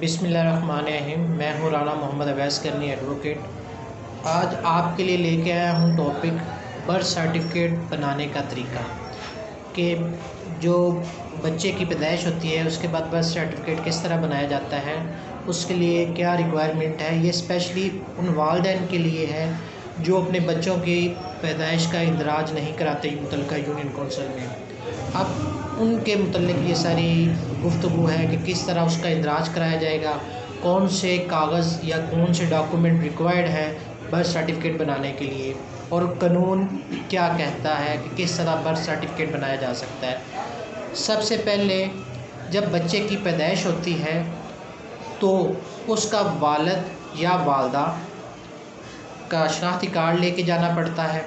बिस्मिल्लाहिर्रहमानिर्रहीम। मैं हूँ राना मोहम्मद अवैस करनी एडवोकेट। आज आपके लिए लेके आया हूँ टॉपिक बर्थ सर्टिफिकेट बनाने का तरीका कि जो बच्चे की पैदाइश होती है उसके बाद बर्थ सर्टिफिकेट किस तरह बनाया जाता है, उसके लिए क्या रिक्वायरमेंट है। ये स्पेशली उन वालिदैन के लिए है जो अपने बच्चों की पैदाइश का इंदराज नहीं कराते मुतल्लिका यूनियन कौंसिल में। अब उनके मुतल्लिक ये सारी गुफ्तगू है कि किस तरह उसका इंदराज कराया जाएगा, कौन से कागज़ या कौन से डॉक्यूमेंट रिक्वायर्ड है बर्थ सर्टिफिकेट बनाने के लिए, और कानून क्या कहता है कि किस तरह बर्थ सर्टिफिकेट बनाया जा सकता है। सबसे पहले जब बच्चे की पैदाइश होती है तो उसका वालिद या वालदा का शनाख्ती कार्ड लेके जाना पड़ता है।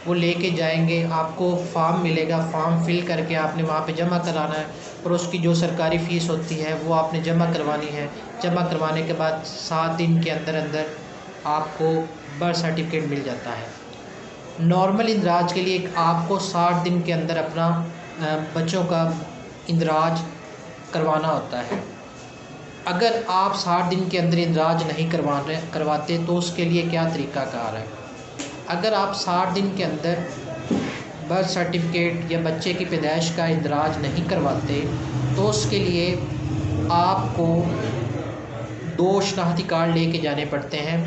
वो लेके जाएंगे, आपको फॉर्म मिलेगा, फॉर्म फिल करके आपने वहाँ पे जमा कराना है और उसकी जो सरकारी फ़ीस होती है वो आपने जमा करवानी है। जमा करवाने के बाद 7 दिन के अंदर अंदर आपको बर्थ सर्टिफिकेट मिल जाता है। नॉर्मल इंदराज के लिए आपको 60 दिन के अंदर अपना बच्चों का इंदराज करवाना होता है। अगर आप 60 दिन के अंदर इंदराज नहीं करवाते तो उसके लिए क्या तरीक़ाकार है। अगर आप 60 दिन के अंदर बर्थ सर्टिफिकेट या बच्चे की पैदाइश का इंदराज नहीं करवाते तो उसके लिए आपको 2 शनाख्ती कार्ड लेके जाने पड़ते हैं।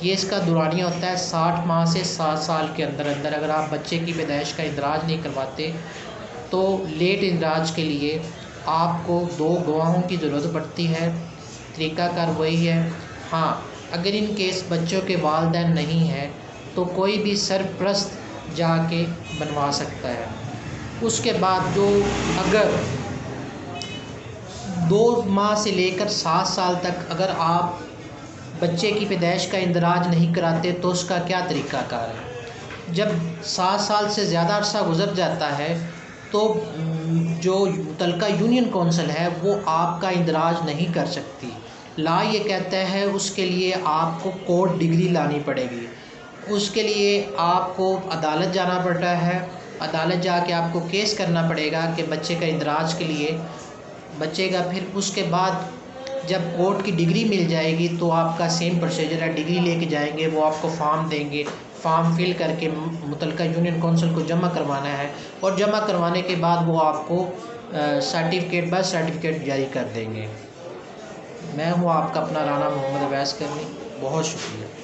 ये इसका दुरानिया होता है 60 माह से 7 साल के अंदर अंदर। अगर आप बच्चे की पैदाइश का इंदराज नहीं करवाते तो लेट इंदराज के लिए आपको 2 गवाहों की ज़रूरत पड़ती है। तरीक़ाकार वही है। हाँ, अगर इन केस बच्चों के वालिदैन नहीं हैं तो कोई भी सरप्रस्त जाके बनवा सकता है। उसके बाद जो अगर 2 माह से लेकर 7 साल तक अगर आप बच्चे की पैदाइश का इंदराज नहीं कराते तो उसका क्या तरीक़ाकार है। जब 7 साल से ज़्यादा अरसा गुज़र जाता है तो जो मुतल्लिका यूनियन कौंसिल है वो आपका इंदराज नहीं कर सकती। लॉ ये कहता है उसके लिए आपको कोर्ट डिग्री लानी पड़ेगी। उसके लिए आपको अदालत जाना पड़ता है। अदालत जाके आपको केस करना पड़ेगा कि बच्चे का इंदराज के लिए बच्चे का। फिर उसके बाद जब कोर्ट की डिग्री मिल जाएगी तो आपका सेम प्रोसीजर है। डिग्री लेके जाएंगे, वो आपको फॉर्म देंगे, फॉर्म फिल करके मुतल्लिका यूनियन कौंसिल को जमा करवाना है और जमा करवाने के बाद वो आपको सर्टिफिकेट बर्थ सर्टिफिकेट जारी कर देंगे। मैं हूँ आपका अपना राना मोहम्मद अवैस करनी। बहुत शुक्रिया।